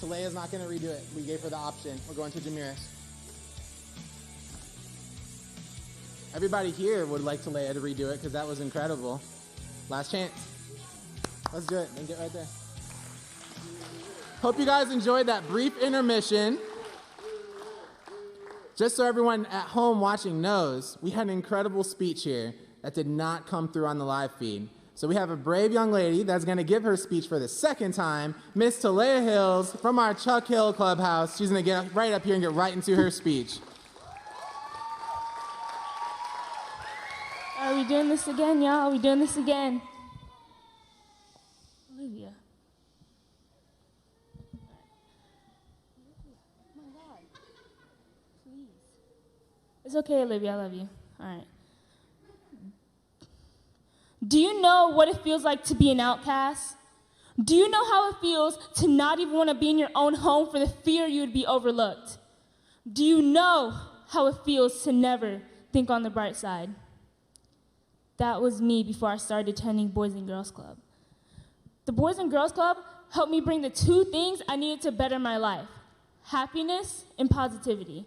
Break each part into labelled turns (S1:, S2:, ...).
S1: Talea's not going to redo it. We gave her the option. We're going to Jamiris. Everybody here would like Talea to redo it because that was incredible. Last chance. Let's do it. And get right there. Hope you guys enjoyed that brief intermission. Just so everyone at home watching knows, we had an incredible speech here that did not come through on the live feed. So we have a brave young lady that's going to give her speech for the second time, Miss Talea Hills from our Chuck Hill Clubhouse. She's going to get right up here and get right into her speech.
S2: Are we doing this again, y'all? Are we doing this again? Olivia. Oh my God. Please. It's okay, Olivia. I love you. All right. Do you know what it feels like to be an outcast? Do you know how it feels to not even want to be in your own home for the fear you would be overlooked? Do you know how it feels to never think on the bright side? That was me before I started attending Boys and Girls Club. The Boys and Girls Club helped me bring the two things I needed to better my life: happiness and positivity.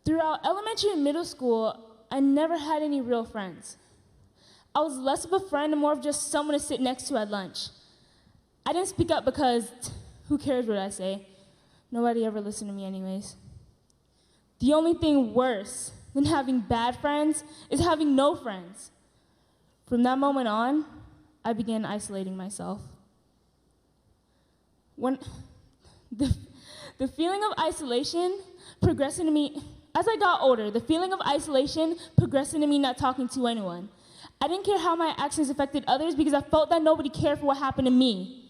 S2: Throughout elementary and middle school, I never had any real friends. I was less of a friend and more of just someone to sit next to at lunch. I didn't speak up because who cares what I say? Nobody ever listened to me anyways. The only thing worse than having bad friends is having no friends. From that moment on, I began isolating myself. When the feeling of isolation progressed into me, as I got older, the feeling of isolation progressed into me not talking to anyone. I didn't care how my actions affected others because I felt that nobody cared for what happened to me.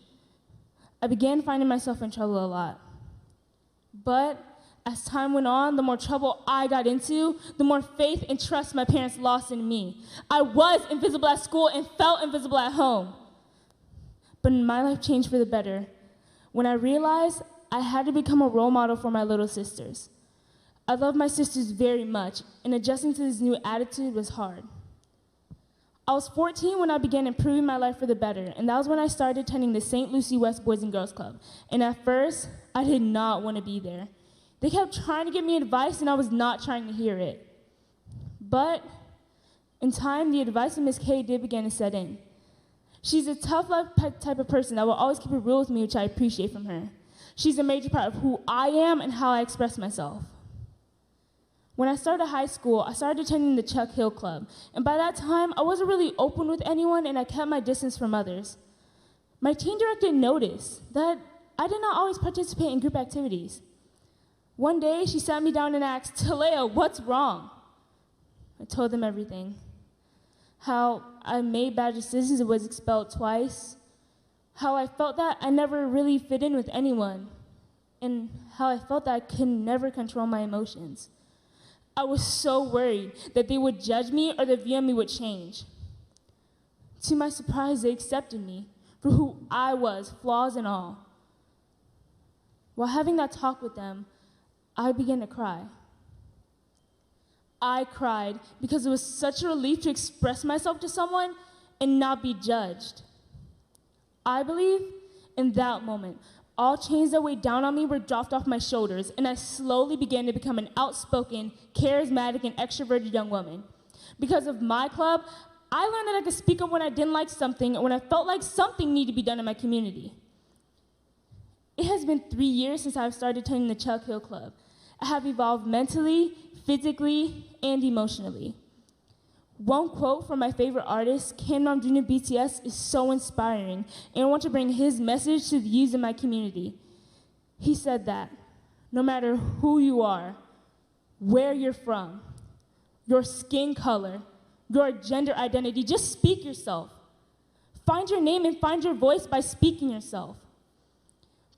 S2: I began finding myself in trouble a lot. But as time went on, the more trouble I got into, the more faith and trust my parents lost in me. I was invisible at school and felt invisible at home. But my life changed for the better when I realized I had to become a role model for my little sisters. I love my sisters very much, and adjusting to this new attitude was hard. I was 14 when I began improving my life for the better, and that was when I started attending the St. Lucie West Boys and Girls Club. And at first, I did not want to be there. They kept trying to give me advice, and I was not trying to hear it. But in time, the advice of Miss K did begin to set in. She's a tough love type of person that will always keep it real with me, which I appreciate from her. She's a major part of who I am and how I express myself. When I started high school, I started attending the Chuck Hill Club, and by that time, I wasn't really open with anyone, and I kept my distance from others. My teen director noticed that I did not always participate in group activities. One day, she sat me down and asked, "Talea, what's wrong?" I told them everything. How I made bad decisions and was expelled twice. How I felt that I never really fit in with anyone. And how I felt that I could never control my emotions. I was so worried that they would judge me or the view of me would change. To my surprise, they accepted me for who I was, flaws and all. While having that talk with them, I began to cry. I cried because it was such a relief to express myself to someone and not be judged. I believe in that moment, all chains that weighed down on me were dropped off my shoulders, and I slowly began to become an outspoken, charismatic, and extroverted young woman. Because of my club, I learned that I could speak up when I didn't like something or when I felt like something needed to be done in my community. It has been 3 years since I've started attending the Chuck Hill Club. I have evolved mentally, physically, and emotionally. One quote from my favorite artist, Kim Namjoon of BTS, is so inspiring, and I want to bring his message to the youth in my community. He said that no matter who you are, where you're from, your skin color, your gender identity, just speak yourself. Find your name and find your voice by speaking yourself.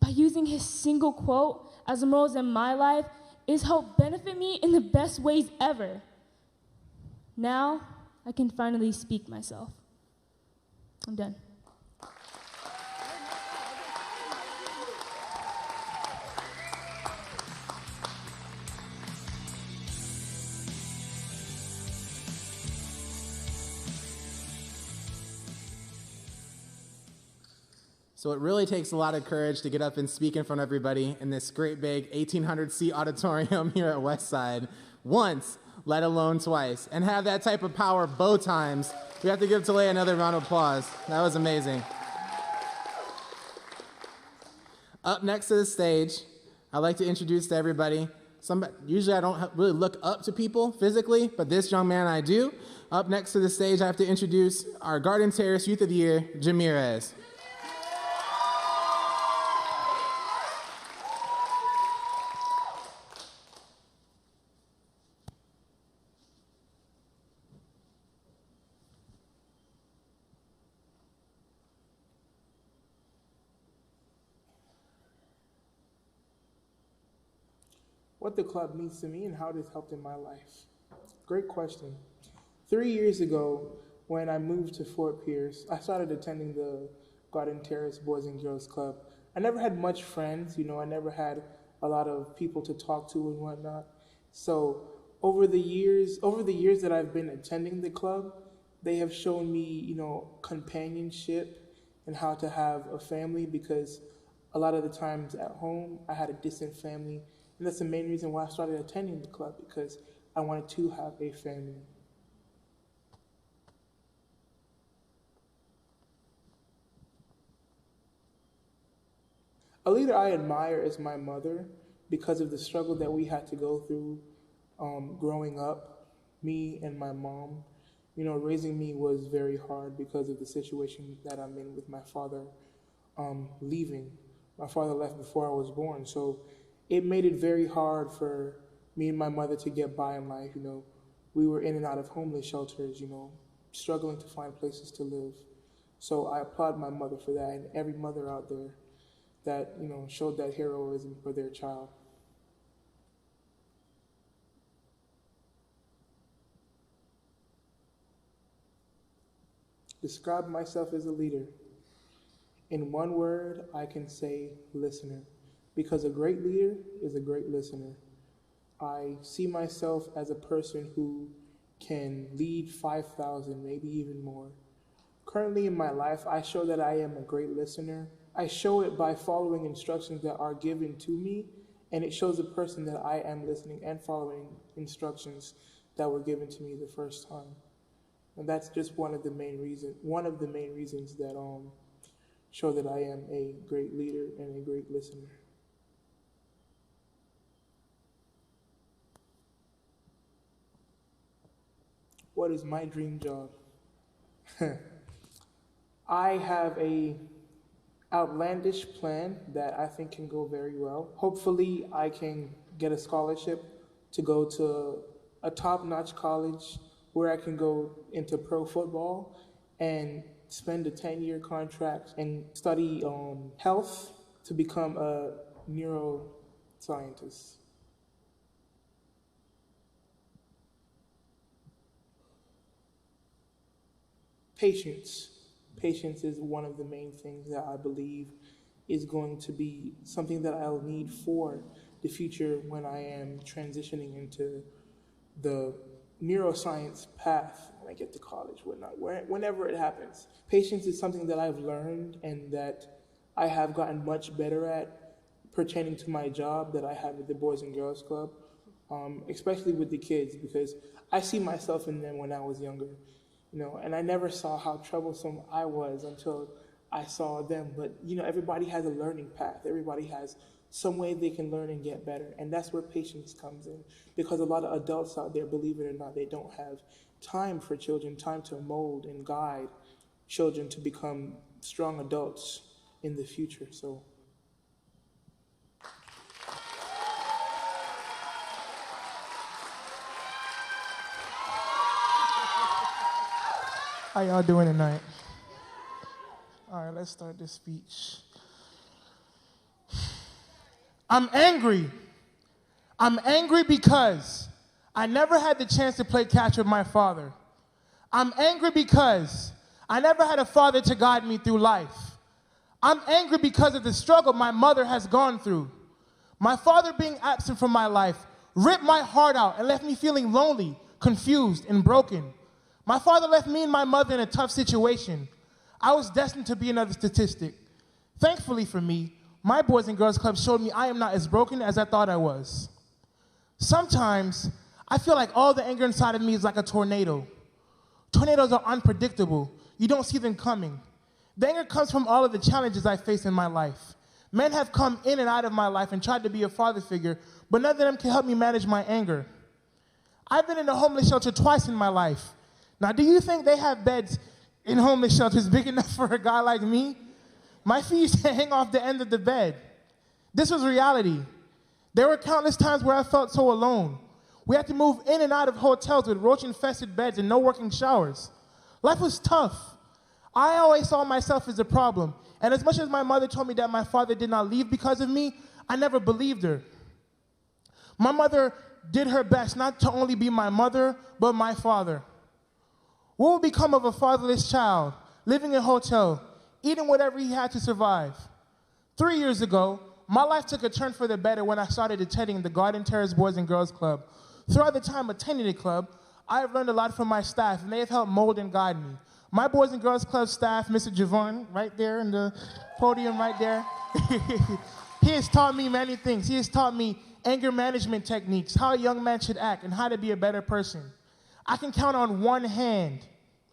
S2: By using his single quote as a model in my life, it has helped benefit me in the best ways ever. Now, I can finally speak myself. I'm done.
S1: So it really takes a lot of courage to get up and speak in front of everybody in this great big 1,800-seat auditorium here at Westside once, let alone twice, and have that type of power both times. We have to give Talia another round of applause. That was amazing. Up next to the stage, I'd like to introduce to everybody usually I don't really look up to people physically, but this young man I do. Up next to the stage, I have to introduce our Garden Terrace Youth of the Year, Jamirez.
S3: What the club means to me and how it has helped in my life. Great question. 3 years ago, when I moved to Fort Pierce, I started attending the Garden Terrace Boys and Girls Club. I never had much friends, I never had a lot of people to talk to and whatnot. So over the years that I've been attending the club, they have shown me, companionship and how to have a family, because a lot of the times at home, I had a distant family. And that's the main reason why I started attending the club, because I wanted to have a family. A leader I admire is my mother, because of the struggle that we had to go through growing up, me and my mom. Raising me was very hard because of the situation that I'm in with my father leaving. My father left before I was born, so it made it very hard for me and my mother to get by in life. We were in and out of homeless shelters, struggling to find places to live. So I applaud my mother for that, and every mother out there that, showed that heroism for their child. Describe myself as a leader. In one word, I can say listener. Because a great leader is a great listener. I see myself as a person who can lead 5,000, maybe even more. Currently in my life, I show that I am a great listener. I show it by following instructions that are given to me, and it shows a person that I am listening and following instructions that were given to me the first time. And that's just one of the main reasons that show that I am a great leader and a great listener. What is my dream job? I have a outlandish plan that I think can go very well. Hopefully, I can get a scholarship to go to a top-notch college where I can go into pro football and spend a 10-year contract and study health to become a neuroscientist. Patience. Patience is one of the main things that I believe is going to be something that I'll need for the future when I am transitioning into the neuroscience path when I get to college, whenever it happens. Patience is something that I've learned and that I have gotten much better at pertaining to my job that I have with the Boys and Girls Club, especially with the kids, because I see myself in them when I was younger. And I never saw how troublesome I was until I saw them. But, everybody has a learning path. Everybody has some way they can learn and get better. And that's where patience comes in. Because a lot of adults out there, believe it or not, they don't have time for children, time to mold and guide children to become strong adults in the future. So how y'all doing tonight? All right, let's start this speech. I'm angry. I'm angry because I never had the chance to play catch with my father. I'm angry because I never had a father to guide me through life. I'm angry because of the struggle my mother has gone through. My father being absent from my life ripped my heart out and left me feeling lonely, confused, and broken. My father left me and my mother in a tough situation. I was destined to be another statistic.
S4: Thankfully for me, my Boys and Girls Club showed me I am not as broken as I thought I was. Sometimes, I feel like all the anger inside of me is like a tornado. Tornadoes are unpredictable. You don't see them coming. The anger comes from all of the challenges I face in my life. Men have come in and out of my life and tried to be a father figure, but none of them can help me manage my anger. I've been in a homeless shelter twice in my life. Now, do you think they have beds in homeless shelters big enough for a guy like me? My feet used to hang off the end of the bed. This was reality. There were countless times where I felt so alone. We had to move in and out of hotels with roach-infested beds and no working showers. Life was tough. I always saw myself as a problem. And as much as my mother told me that my father did not leave because of me, I never believed her. My mother did her best not to only be my mother, but my father. What would become of a fatherless child, living in a hotel, eating whatever he had to survive? 3 years ago, my life took a turn for the better when I started attending the Garden Terrace Boys and Girls Club. Throughout the time attending the club, I have learned a lot from my staff, and they have helped mold and guide me. My Boys and Girls Club staff, Mr. Javon, right there in the podium right there, he has taught me many things. He has taught me anger management techniques, how a young man should act, and how to be a better person. I can count on one hand,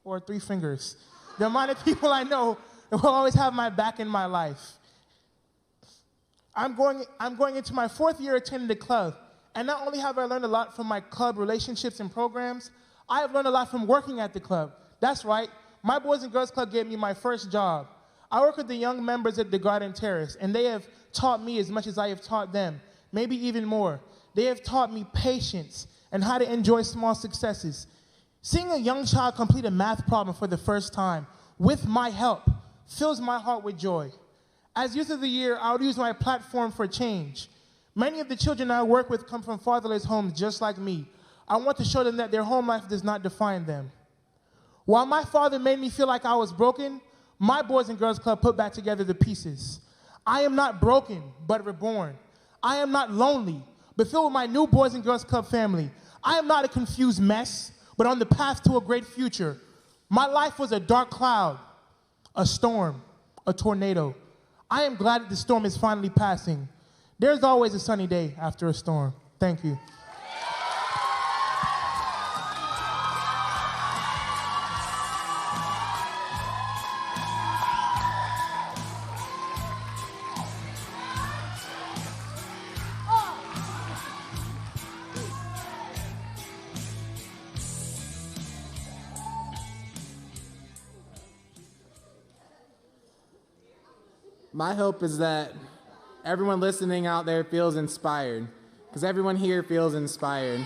S4: or 3 fingers, the amount of people I know that will always have my back in my life. I'm going into my 4th year attending the club, and not only have I learned a lot from my club relationships and programs, I have learned a lot from working at the club. That's right, my Boys and Girls Club gave me my first job. I work with the young members at the Garden Terrace, and they have taught me as much as I have taught them, maybe even more. They have taught me patience and how to enjoy small successes. Seeing a young child complete a math problem for the first time, with my help, fills my heart with joy. As Youth of the Year, I would use my platform for change. Many of the children I work with come from fatherless homes just like me. I want to show them that their home life does not define them. While my father made me feel like I was broken, my Boys and Girls Club put back together the pieces. I am not broken, but reborn. I am not lonely, but filled with my new Boys and Girls Club family. I am not a confused mess, but on the path to a great future. My life was a dark cloud, a storm, a tornado. I am glad that the storm is finally passing. There's always a sunny day after a storm. Thank you.
S1: My hope is that everyone listening out there feels inspired, because everyone here feels inspired.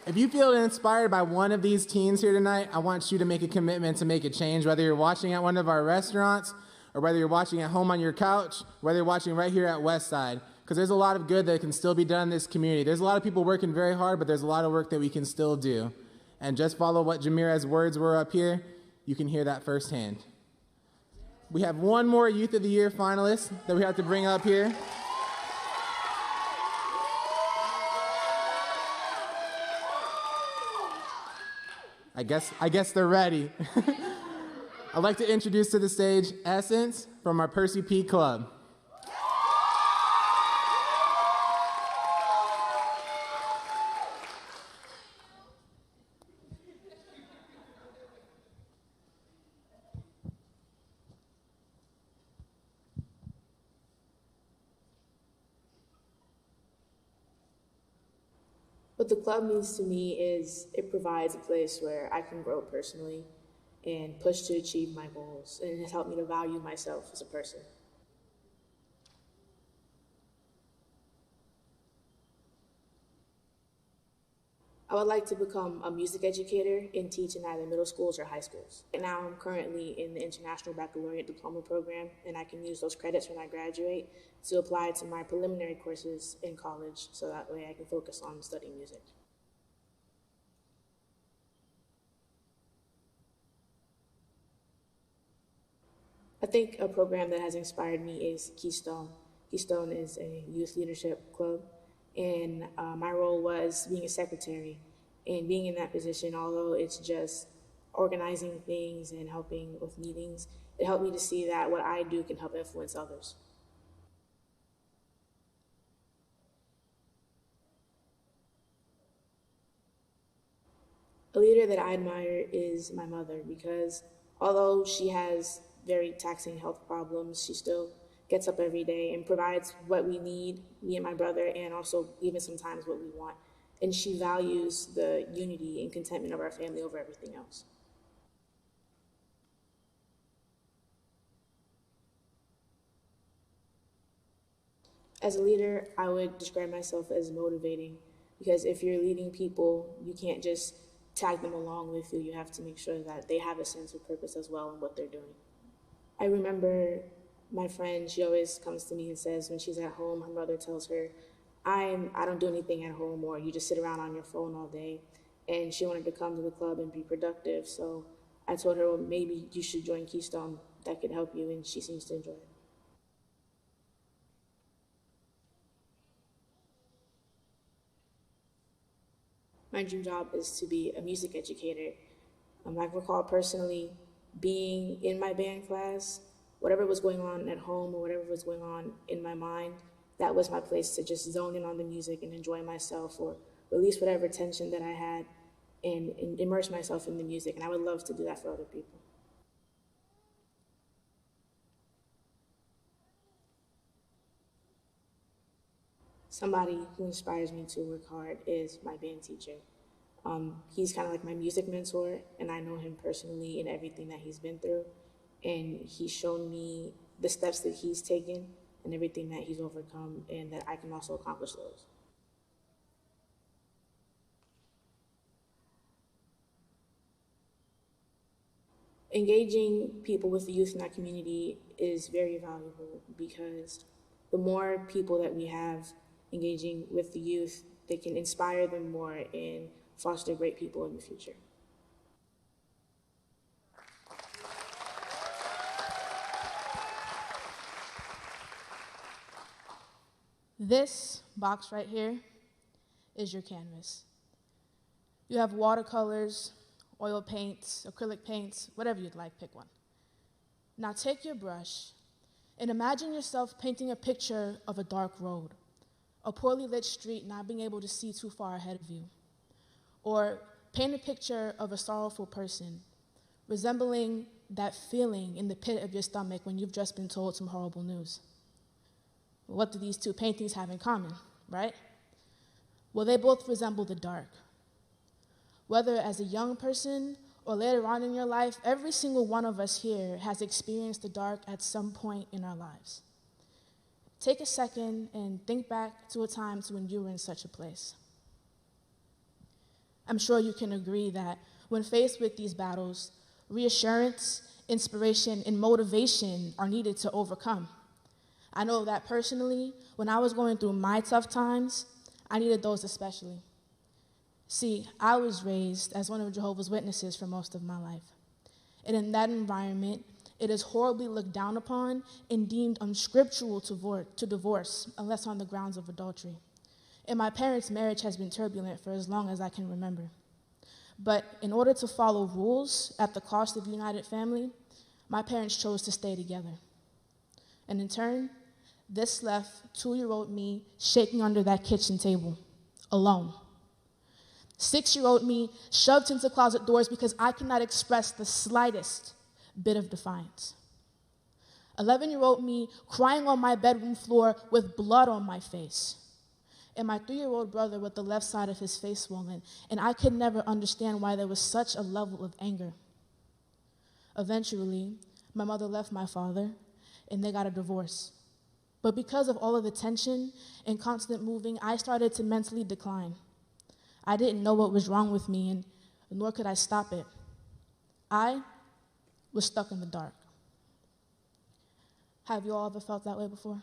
S1: If you feel inspired by one of these teens here tonight, I want you to make a commitment to make a change, whether you're watching at one of our restaurants, or whether you're watching at home on your couch, whether you're watching right here at Westside, because there's a lot of good that can still be done in this community. There's a lot of people working very hard, but there's a lot of work that we can still do. And just follow what Jamira's words were up here. You can hear that firsthand. We have one more Youth of the Year finalist that we have to bring up here. I guess they're ready. I'd like to introduce to the stage Essence from our Percy P Club.
S5: What the club means to me is it provides a place where I can grow personally and push to achieve my goals, and it has helped me to value myself as a person. I would like to become a music educator and teach in either middle schools or high schools. Right now I'm currently in the International Baccalaureate Diploma program, and I can use those credits when I graduate to apply to my preliminary courses in college, so that way I can focus on studying music. I think a program that has inspired me is Keystone. Keystone is a youth leadership club, and my role was being a secretary. And being in that position, although it's just organizing things and helping with meetings, it helped me to see that what I do can help influence others. A leader that I admire is my mother, because although she has very taxing health problems, she still gets up every day and provides what we need, me and my brother, and also even sometimes what we want. And she values the unity and contentment of our family over everything else. As a leader, I would describe myself as motivating, because if you're leading people, you can't just tag them along with you. You have to make sure that they have a sense of purpose as well in what they're doing. I remember my friend, she always comes to me and says when she's at home, her mother tells her, I don't do anything at home, or you just sit around on your phone all day. And she wanted to come to the club and be productive. So I told her, well, maybe you should join Keystone. That could help you, and she seems to enjoy it. My dream job is to be a music educator. I recall personally being in my band class, whatever was going on at home or whatever was going on in my mind, that was my place to just zone in on the music and enjoy myself, or release whatever tension that I had and immerse myself in the music. And I would love to do that for other people. Somebody who inspires me to work hard is my band teacher. He's kind of like my music mentor, and I know him personally in everything that he's been through. And he's shown me the steps that he's taken and everything that he's overcome, and that I can also accomplish those. Engaging people with the youth in our community is very valuable, because the more people that we have engaging with the youth, they can inspire them more and foster great people in the future.
S6: This box right here is your canvas. You have watercolors, oil paints, acrylic paints, whatever you'd like, pick one. Now take your brush and imagine yourself painting a picture of a dark road, a poorly lit street not being able to see too far ahead of you. Or paint a picture of a sorrowful person, resembling that feeling in the pit of your stomach when you've just been told some horrible news. What do these two paintings have in common, right? Well, they both resemble the dark. Whether as a young person or later on in your life, every single one of us here has experienced the dark at some point in our lives. Take a second and think back to a time when you were in such a place. I'm sure you can agree that when faced with these battles, reassurance, inspiration, and motivation are needed to overcome. I know that personally, when I was going through my tough times, I needed those especially. See, I was raised as one of Jehovah's Witnesses for most of my life. And in that environment, it is horribly looked down upon and deemed unscriptural to divorce unless on the grounds of adultery. And my parents' marriage has been turbulent for as long as I can remember. But in order to follow rules at the cost of united family, my parents chose to stay together. And in turn, this left 2-year-old me shaking under that kitchen table, alone. 6-year-old me shoved into closet doors because I could not express the slightest bit of defiance. 11-year-old me crying on my bedroom floor with blood on my face. And my 3-year-old brother with the left side of his face swollen, and I could never understand why there was such a level of anger. Eventually, my mother left my father, and they got a divorce. But because of all of the tension and constant moving, I started to mentally decline. I didn't know what was wrong with me, and nor could I stop it. I was stuck in the dark. Have you all ever felt that way before?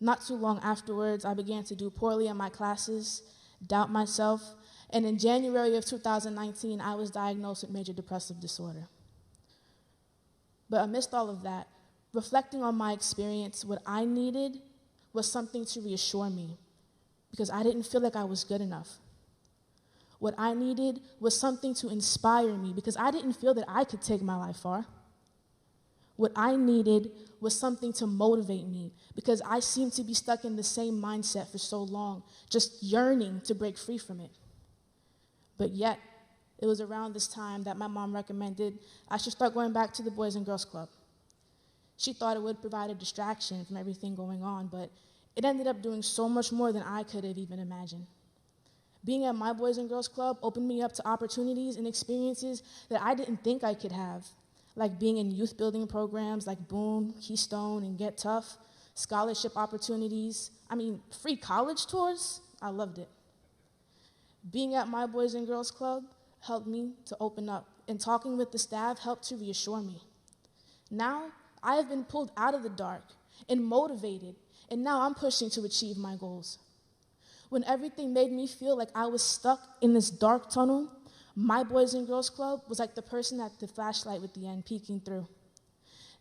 S6: Not too long afterwards, I began to do poorly in my classes, doubt myself, and in January of 2019, I was diagnosed with major depressive disorder. But amidst all of that, reflecting on my experience, what I needed was something to reassure me, because I didn't feel like I was good enough. What I needed was something to inspire me because I didn't feel that I could take my life far. What I needed was something to motivate me because I seemed to be stuck in the same mindset for so long, just yearning to break free from it. But yet, it was around this time that my mom recommended I should start going back to the Boys and Girls Club. She thought it would provide a distraction from everything going on, but it ended up doing so much more than I could have even imagined. Being at my Boys and Girls Club opened me up to opportunities and experiences that I didn't think I could have, like being in youth building programs like Boom, Keystone, and Get Tough, scholarship opportunities, free college tours. I loved it. Being at my Boys and Girls Club helped me to open up, and talking with the staff helped to reassure me. Now, I have been pulled out of the dark and motivated, and now I'm pushing to achieve my goals. When everything made me feel like I was stuck in this dark tunnel, my Boys and Girls Club was like the person at the flashlight with the end peeking through.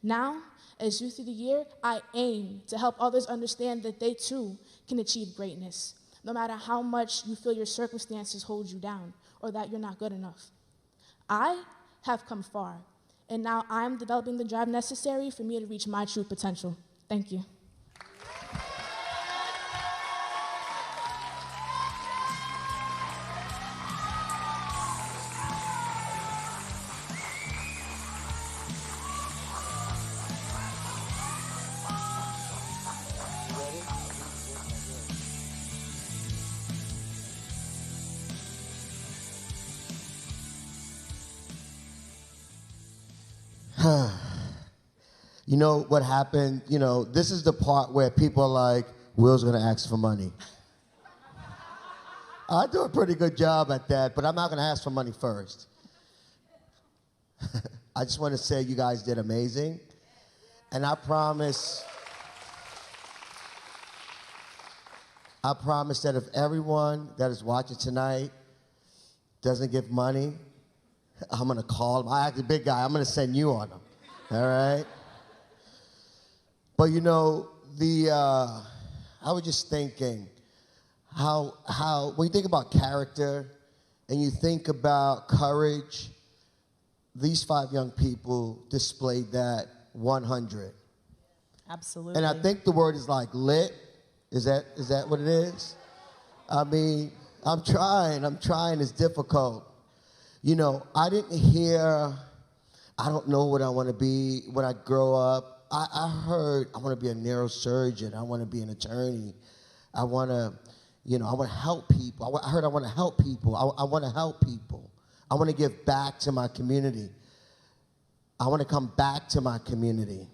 S6: Now, as Youth of the Year, I aim to help others understand that they too can achieve greatness, no matter how much you feel your circumstances hold you down or that you're not good enough. I have come far, and now I'm developing the drive necessary for me to reach my true potential. Thank you.
S7: You know what happened? This is the part where people are like, Will's gonna ask for money. I do a pretty good job at that, but I'm not gonna ask for money first. I just want to say you guys did amazing. And I promise that if everyone that is watching tonight doesn't give money, I'm gonna call them. I act a big guy, I'm gonna send you on them, all right? But I was just thinking how when you think about character and you think about courage, these 5 young people displayed that 100.
S8: Absolutely.
S7: And I think the word is like lit. Is that what it is? I'm trying, it's difficult. I didn't hear, I don't know what I want to be when I grow up. I heard I want to be a neurosurgeon. I want to be an attorney. I want to help people. I heard I want to help people. I want to help people. I want to give back to my community. I want to come back to my community.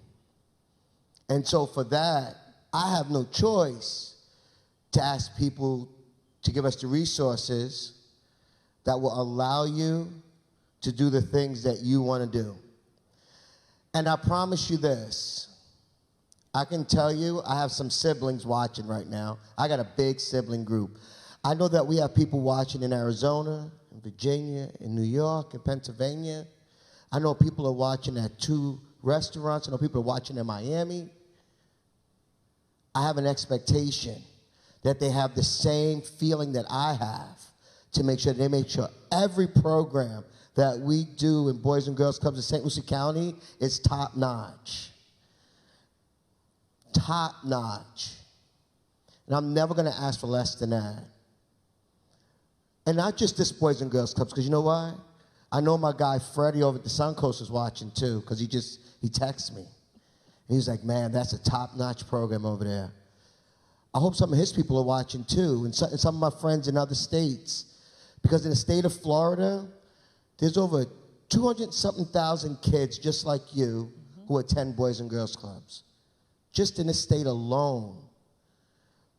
S7: And so for that, I have no choice to ask people to give us the resources that will allow you to do the things that you want to do. And I promise you this, I can tell you, I have some siblings watching right now. I got a big sibling group. I know that we have people watching in Arizona, in Virginia, in New York, in Pennsylvania. I know people are watching at 2 restaurants. I know people are watching in Miami. I have an expectation that they have the same feeling that I have to make sure every program that we do in Boys and Girls Clubs in St. Lucie County is top notch. Top notch. And I'm never gonna ask for less than that. And not just this Boys and Girls Clubs, because you know why? I know my guy Freddie over at the Suncoast is watching too, because he texts me. And he's like, man, that's a top-notch program over there. I hope some of his people are watching too, and some of my friends in other states. Because in the state of Florida, there's over 200-something thousand kids just like you who attend Boys and Girls Clubs. Just in this state alone,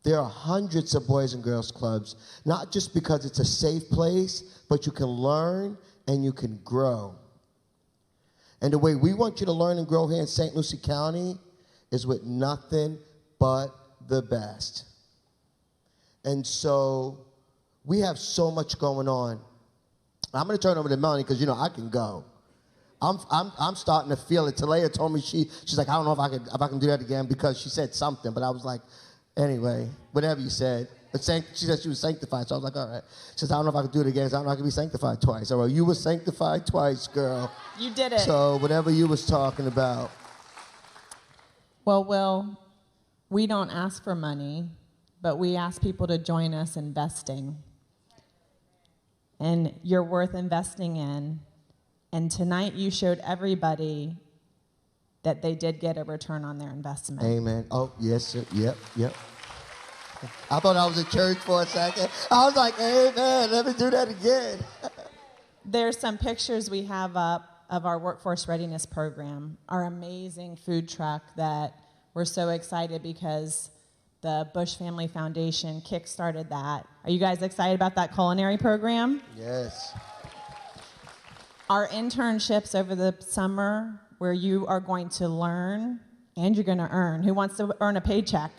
S7: there are hundreds of Boys and Girls Clubs, not just because it's a safe place, but you can learn and you can grow. And the way we want you to learn and grow here in St. Lucie County is with nothing but the best. And so we have so much going on. I'm going to turn over to Melanie because, I can go. I'm starting to feel it. Talea told me she's like, I don't know if I can do that again because she said something, but I was like, anyway, whatever you said. She said she was sanctified, so I was like, all right. She says, I don't know if I can do it again. I don't know if I can be sanctified twice. All right, you were sanctified twice, girl.
S8: You did it.
S7: So whatever you was talking about.
S8: Well, Will, we don't ask for money, but we ask people to join us investing. And you're worth investing in. And tonight you showed everybody that they did get a return on their investment.
S7: Amen. Oh, yes, sir. Yep. I thought I was in church for a second. I was like, amen, let me do that again.
S8: There's some pictures we have up of our workforce readiness program, our amazing food truck that we're so excited because the Bush Family Foundation kick-started that. Are you guys excited about that culinary program?
S7: Yes.
S8: Our internships over the summer where you are going to learn and you're going to earn. Who wants to earn a paycheck?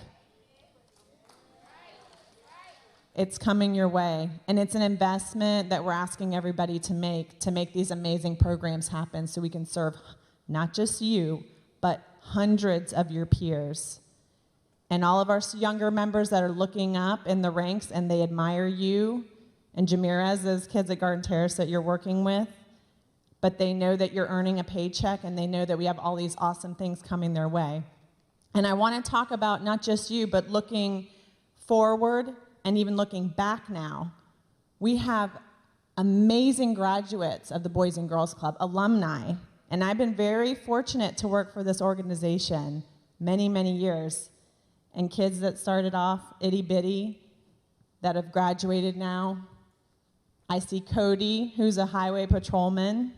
S8: It's coming your way. And it's an investment that we're asking everybody to make these amazing programs happen so we can serve not just you, but hundreds of your peers. And all of our younger members that are looking up in the ranks and they admire you, and Jamirez, those kids at Garden Terrace that you're working with, but they know that you're earning a paycheck and they know that we have all these awesome things coming their way. And I want to talk about not just you, but looking forward and even looking back now. We have amazing graduates of the Boys and Girls Club, alumni, and I've been very fortunate to work for this organization many, many years. And kids that started off itty-bitty that have graduated now. I see Cody, who's a highway patrolman.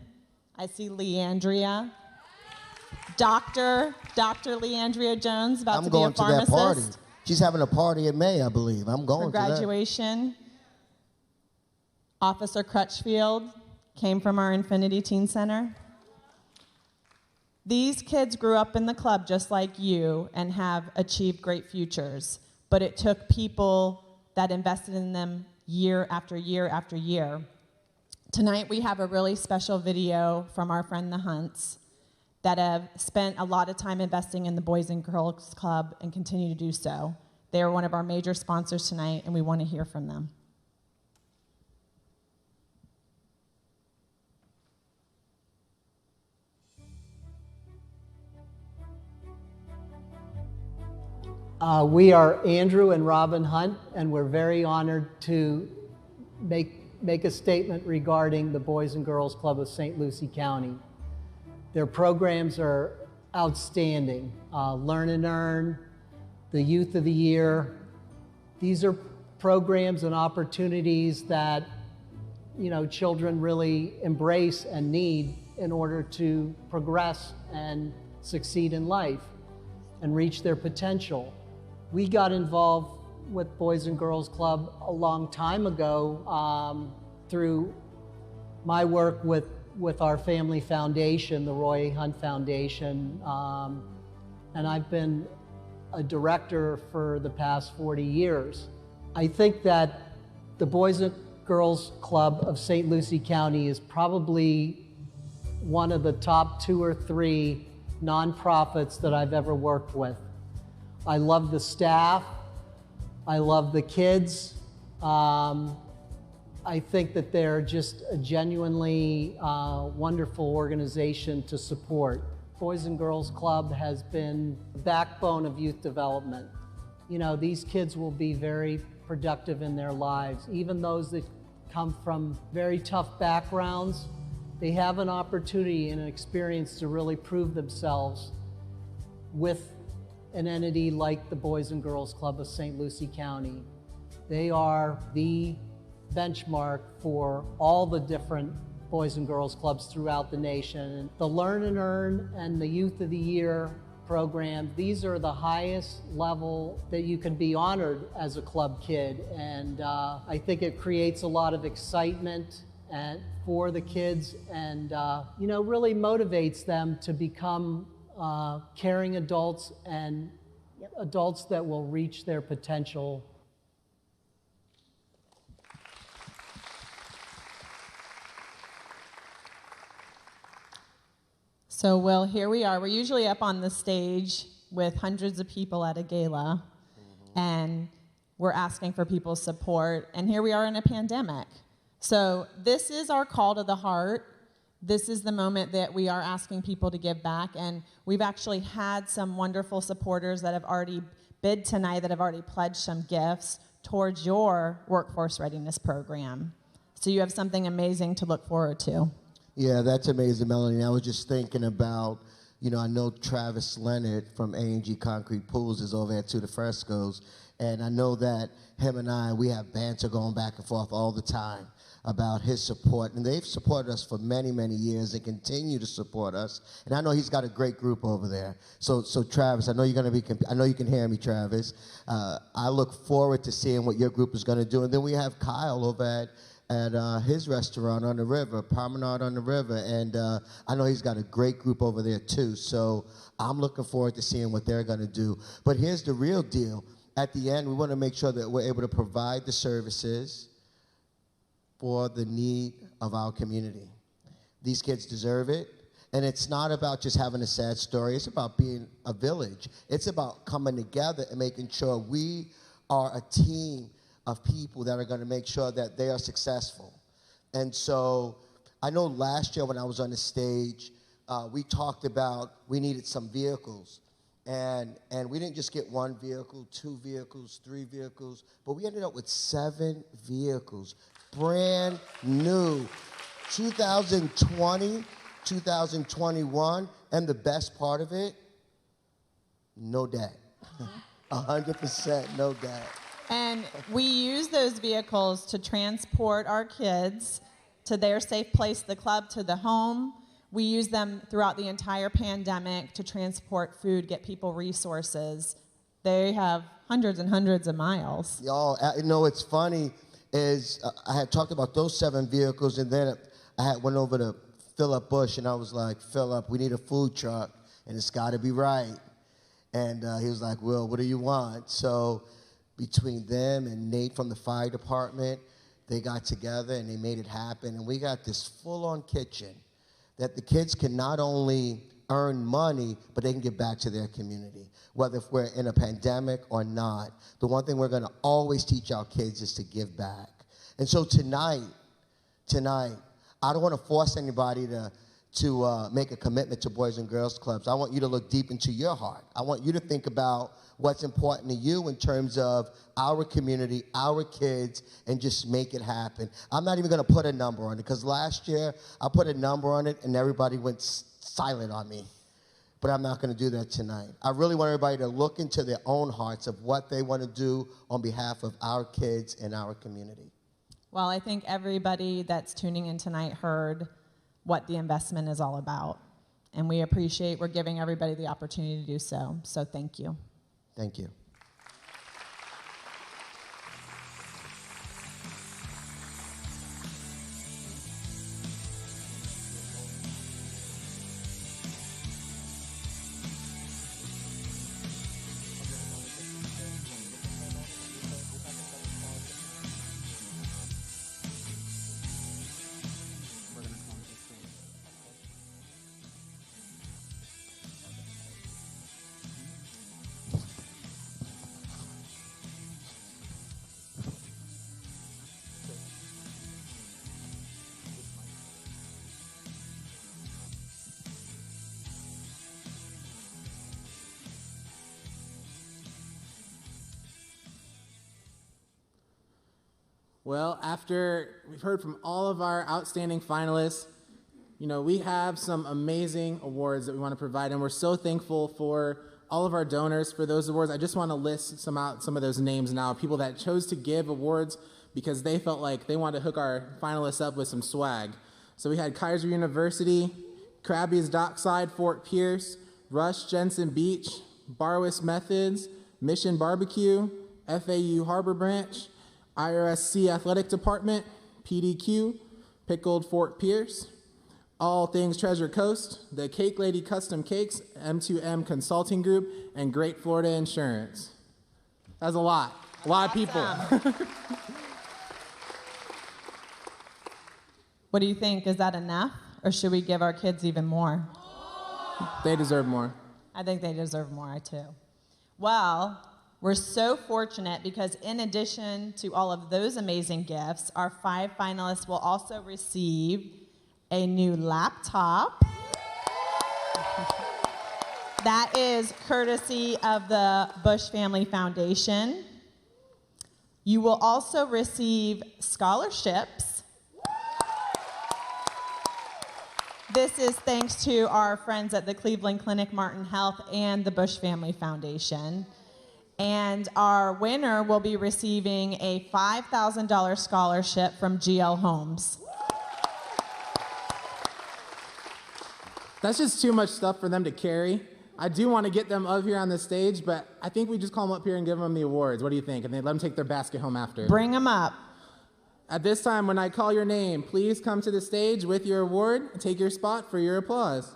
S8: I see Leandria, Dr. Leandria Jones, about to be a pharmacist.
S7: I'm going to that party. She's having a party in May, I believe. I'm going
S8: for graduation. Officer Crutchfield came from our Infinity Teen Center. These kids grew up in the club just like you and have achieved great futures, but it took people that invested in them year after year after year. Tonight we have a really special video from our friend the Hunts that have spent a lot of time investing in the Boys and Girls Club and continue to do so. They are one of our major sponsors tonight, and we want to hear from them.
S9: We are Andrew and Robin Hunt, and we're very honored to make a statement regarding the Boys and Girls Club of St. Lucie County. Their programs are outstanding. Learn and Earn, the Youth of the Year. These are programs and opportunities that, children really embrace and need in order to progress and succeed in life and reach their potential. We got involved with Boys and Girls Club a long time ago through my work with our family foundation, the Roy A. Hunt Foundation, and I've been a director for the past 40 years. I think that the Boys and Girls Club of St. Lucie County is probably one of the top 2 or 3 nonprofits that I've ever worked with. I love the staff. I love the kids. I think that they're just a genuinely wonderful organization to support. Boys and Girls Club has been the backbone of youth development. These kids will be very productive in their lives. Even those that come from very tough backgrounds, they have an opportunity and an experience to really prove themselves with an entity like the Boys and Girls Club of St. Lucie County. They are the benchmark for all the different Boys and Girls Clubs throughout the nation. The Learn and Earn and the Youth of the Year program, these are the highest level that you can be honored as a club kid. And I think it creates a lot of excitement for the kids and really motivates them to become caring adults and adults that will reach their potential.
S8: So, Will, here we are. We're usually up on the stage with hundreds of people at a gala, and we're asking for people's support, and here we are in a pandemic. So this is our call to the heart. This is the moment that we are asking people to give back, and we've actually had some wonderful supporters that have already bid tonight, that have already pledged some gifts towards your workforce readiness program. So you have something amazing to look forward to.
S7: Yeah, that's amazing, Melanie. I was just thinking about, I know Travis Leonard from A&G Concrete Pools is over at To the Frescoes, and I know that him and we have banter going back and forth all the time about his support, and they've supported us for many, many years and continue to support us. And I know he's got a great group over there. So Travis, I know you're going to be. I know you can hear me, Travis. I look forward to seeing what your group is going to do. And then we have Kyle over at his restaurant on the river, Promenade on the River, and I know he's got a great group over there too. So I'm looking forward to seeing what they're going to do. But here's the real deal. At the end, we want to make sure that we're able to provide the services for the need of our community. These kids deserve it. And it's not about just having a sad story. It's about being a village. It's about coming together and making sure we are a team of people that are going to make sure that they are successful. And so I know last year when I was on the stage, we talked about we needed some vehicles. And we didn't just get one vehicle, 2 vehicles, 3 vehicles, but we ended up with 7 vehicles. Brand new, 2020, 2021, and the best part of it, no debt. 100% no debt.
S8: And we use those vehicles to transport our kids to their safe place, the club, to the home. We use them throughout the entire pandemic to transport food, get people resources. They have hundreds and hundreds of miles.
S7: Y'all, what's funny is I had talked about those 7 vehicles, and then I went over to Philip Bush, and I was like, Philip, we need a food truck, and it's got to be right. And he was like, well, what do you want? So between them and Nate from the fire department, they got together, and they made it happen, and we got this full-on kitchen that the kids can not only earn money, but they can give back to their community, whether if we're in a pandemic or not. The one thing we're going to always teach our kids is to give back. And so tonight, I don't want to force anybody to make a commitment to Boys and Girls Clubs. I want you to look deep into your heart. I want you to think about what's important to you in terms of our community, our kids, and just make it happen. I'm not even going to put a number on it, because last year I put a number on it and everybody went silent on me. But I'm not going to do that tonight. I really want everybody to look into their own hearts of what they want to do on behalf of our kids and our community.
S8: Well, I think everybody that's tuning in tonight heard what the investment is all about. And we appreciate we're giving everybody the opportunity to do so. So thank you.
S7: Thank you.
S1: Well, after we've heard from all of our outstanding finalists, we have some amazing awards that we want to provide, and we're so thankful for all of our donors for those awards. I just want to list some of those names now, people that chose to give awards because they felt like they wanted to hook our finalists up with some swag. So we had Kaiser University, Krabby's Dockside, Fort Pierce, Rush Jensen Beach, Barwis Methods, Mission Barbecue, FAU Harbor Branch, IRSC Athletic Department, PDQ, Pickled Fort Pierce, All Things Treasure Coast, the Cake Lady Custom Cakes, M2M Consulting Group, and Great Florida Insurance. That's a lot of people.
S8: What do you think? Is that enough? Or should we give our kids even more?
S1: They deserve more.
S8: I think they deserve more, too. Well, We're so fortunate because in addition to all of those amazing gifts, our 5 finalists will also receive a new laptop. That is courtesy of the Bush Family Foundation. You will also receive scholarships. This is thanks to our friends at the Cleveland Clinic, Martin Health, and the Bush Family Foundation. And our winner will be receiving a $5,000 scholarship from GL Homes.
S1: That's just too much stuff for them to carry. I do want to get them up here on the stage, but I think we just call them up here and give them the awards. What do you think? And then let them take their basket home after.
S8: Bring them up.
S1: At this time, when I call your name, please come to the stage with your award and take your spot for your applause.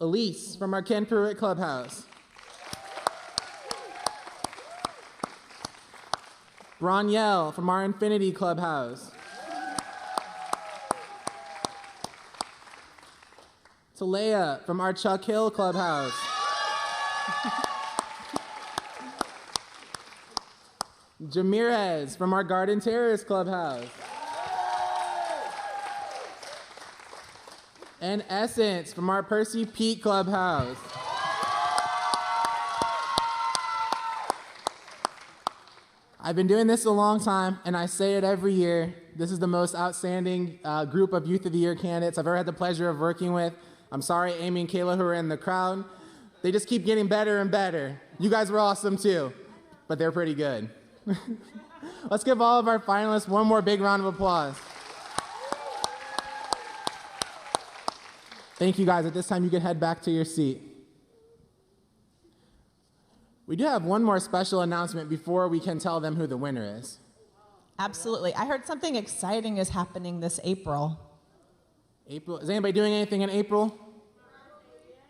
S1: Elise from our Ken Pruitt Clubhouse. Bronielle from our Infinity Clubhouse. Talea from our Chuck Hill Clubhouse. Jamirez from our Garden Terrace Clubhouse. And Essence from our Percy Pete Clubhouse. I've been doing this a long time, and I say it every year. This is the most outstanding group of Youth of the Year candidates I've ever had the pleasure of working with. I'm sorry, Amy and Kayla, who are in the crowd. They just keep getting better and better. You guys were awesome too, but they're pretty good. Let's give all of our finalists one more big round of applause. Thank you guys. At this time, you can head back to your seat. We do have one more special announcement before we can tell them who the winner is.
S8: Absolutely. I heard something exciting is happening this April.
S1: April? Is anybody doing anything in April?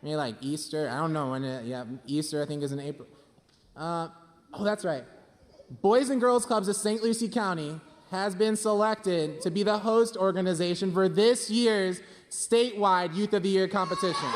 S1: Maybe like Easter? I don't know when Easter I think is in April. Oh, that's right. Boys and Girls Clubs of St. Lucie County has been selected to be the host organization for this year's statewide Youth of the Year competition.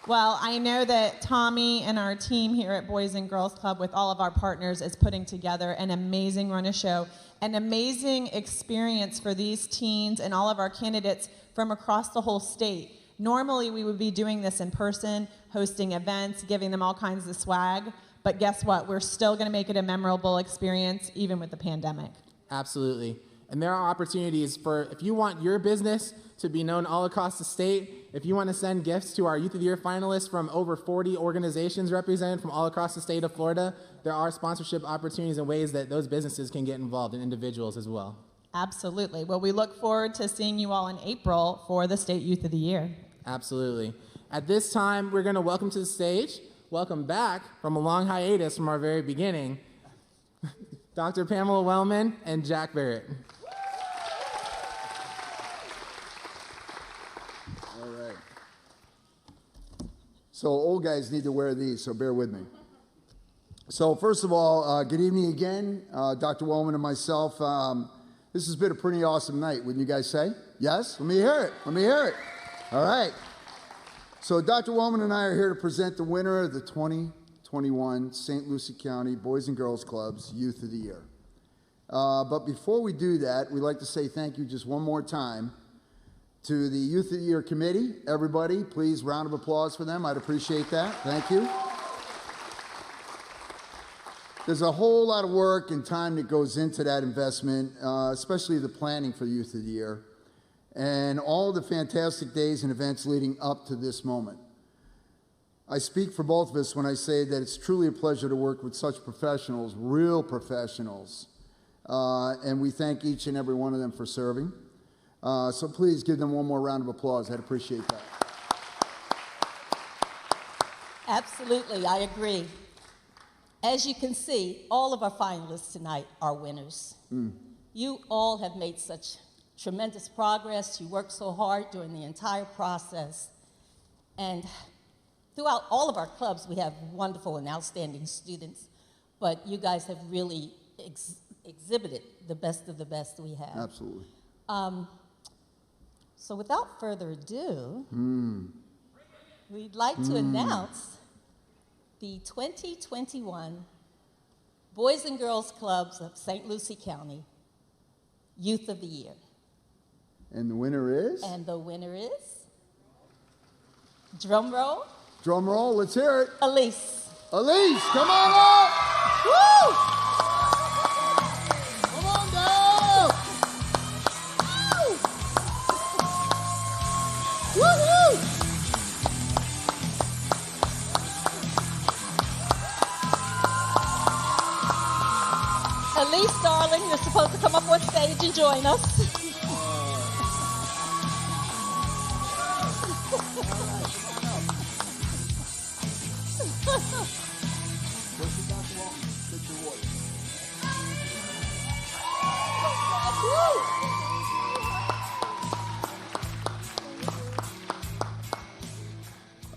S8: Well, I know that Tommy and our team here at Boys and Girls Club with all of our partners is putting together an amazing run of show, an amazing experience for these teens and all of our candidates from across the whole state. Normally, we would be doing this in person, hosting events, giving them all kinds of swag, but guess what? We're still going to make it a memorable experience, even with the pandemic.
S1: Absolutely. And there are opportunities for, if you want your business to be known all across the state, if you want to send gifts to our Youth of the Year finalists from over 40 organizations represented from all across the state of Florida, there are sponsorship opportunities and ways that those businesses can get involved, and individuals as well.
S8: Absolutely. Well, we look forward to seeing you all in April for the State Youth of the Year.
S1: Absolutely. At this time, we're going to welcome to the stage, welcome back from a long hiatus from our very beginning, Dr. Pamela Wellman and Jack Barrett.
S10: All right. So old guys need to wear these, so bear with me. So first of all, good evening again, Dr. Wellman and myself. This has been a pretty awesome night, wouldn't you guys say? Yes? Let me hear it. Let me hear it. All right. So Dr. Wellman and I are here to present the winner of the 2021 St. Lucie County Boys and Girls Clubs Youth of the Year. But before we do that, we'd like to say thank you just one more time to the Youth of the Year Committee. Everybody, please, round of applause for them. I'd appreciate that. Thank you. There's a whole lot of work and time that goes into that investment, especially the planning for Youth of the Year, and all the fantastic days and events leading up to this moment. I speak for both of us when I say that it's truly a pleasure to work with such professionals, real professionals, and we thank each and every one of them for serving. So please give them one more round of applause. I'd appreciate that.
S11: Absolutely, I agree. As you can see, all of our finalists tonight are winners. You all have made such tremendous progress. You worked so hard during the entire process. And throughout all of our clubs, we have wonderful and outstanding students, but you guys have really exhibited the best of the best we have. we'd like to announce the 2021 Boys and Girls Clubs of St. Lucie County Youth of the Year.
S10: And the winner is?
S11: And the winner is, drum roll,
S10: Drum roll, let's hear it.
S11: Elise.
S10: Elise, come on up! Woo! Come on down! Woo-hoo!
S11: Elise, darling, you're supposed to come up on stage and join us.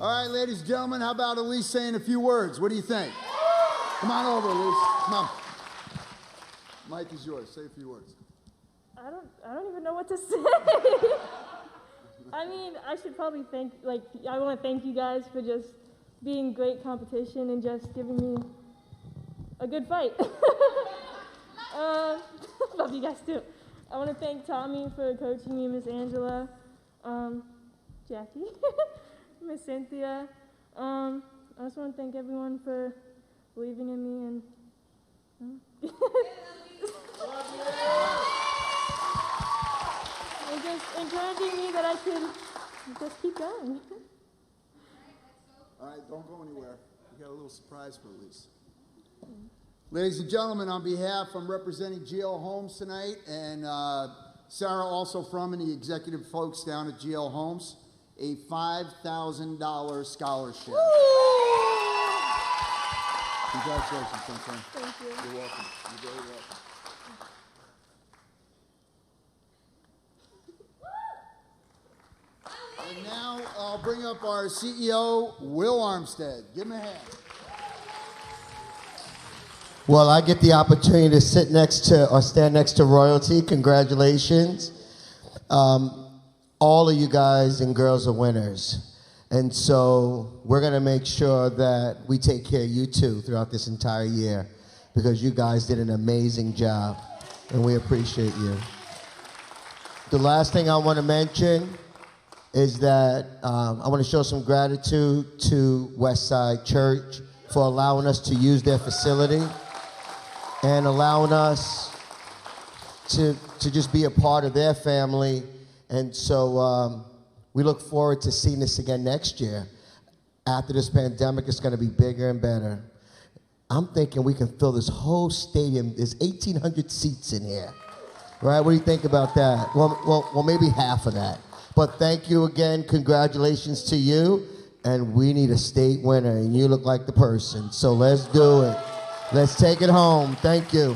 S10: All right, ladies and gentlemen, how about Elise saying a few words? What do you think? Come on over, Elise. Come on. Mike is yours. Say a few words.
S2: I don't even know what to say. I mean, I should probably I want to thank you guys for just being great competition and just giving me a good fight. Love you guys too. I want to thank Tommy for coaching me, Miss Angela, Jackie, Miss Cynthia. I just want to thank everyone for believing in me and and just encouraging me that I could just keep going.
S10: All right, don't go anywhere. We got a little surprise for Elise. Ladies and gentlemen, on behalf, I'm representing GL Homes tonight, and Sarah also from and the executive folks down at GL Homes, a $5,000 scholarship. Woo! Congratulations, Sunshine.
S2: Thank you.
S10: You're welcome. You're very welcome. And now I'll bring up our CEO, Will Armstead. Give him a hand.
S7: Well, I get the opportunity to sit next to or stand next to royalty. Congratulations. All of you guys and girls are winners. And so we're going to make sure that we take care of you too throughout this entire year because you guys did an amazing job and we appreciate you. The last thing I want to mention is that I want to show some gratitude to Westside Church for allowing us to use their facility and allowing us to just be a part of their family. And so we look forward to seeing this again next year. After this pandemic, it's going to be bigger and better. I'm thinking we can fill this whole stadium. There's 1,800 seats in here. Right? What do you think about that? Well, maybe half of that. But thank you again. Congratulations to you. And we need a state winner, and you look like the person. So let's do it. Let's take it home. Thank you.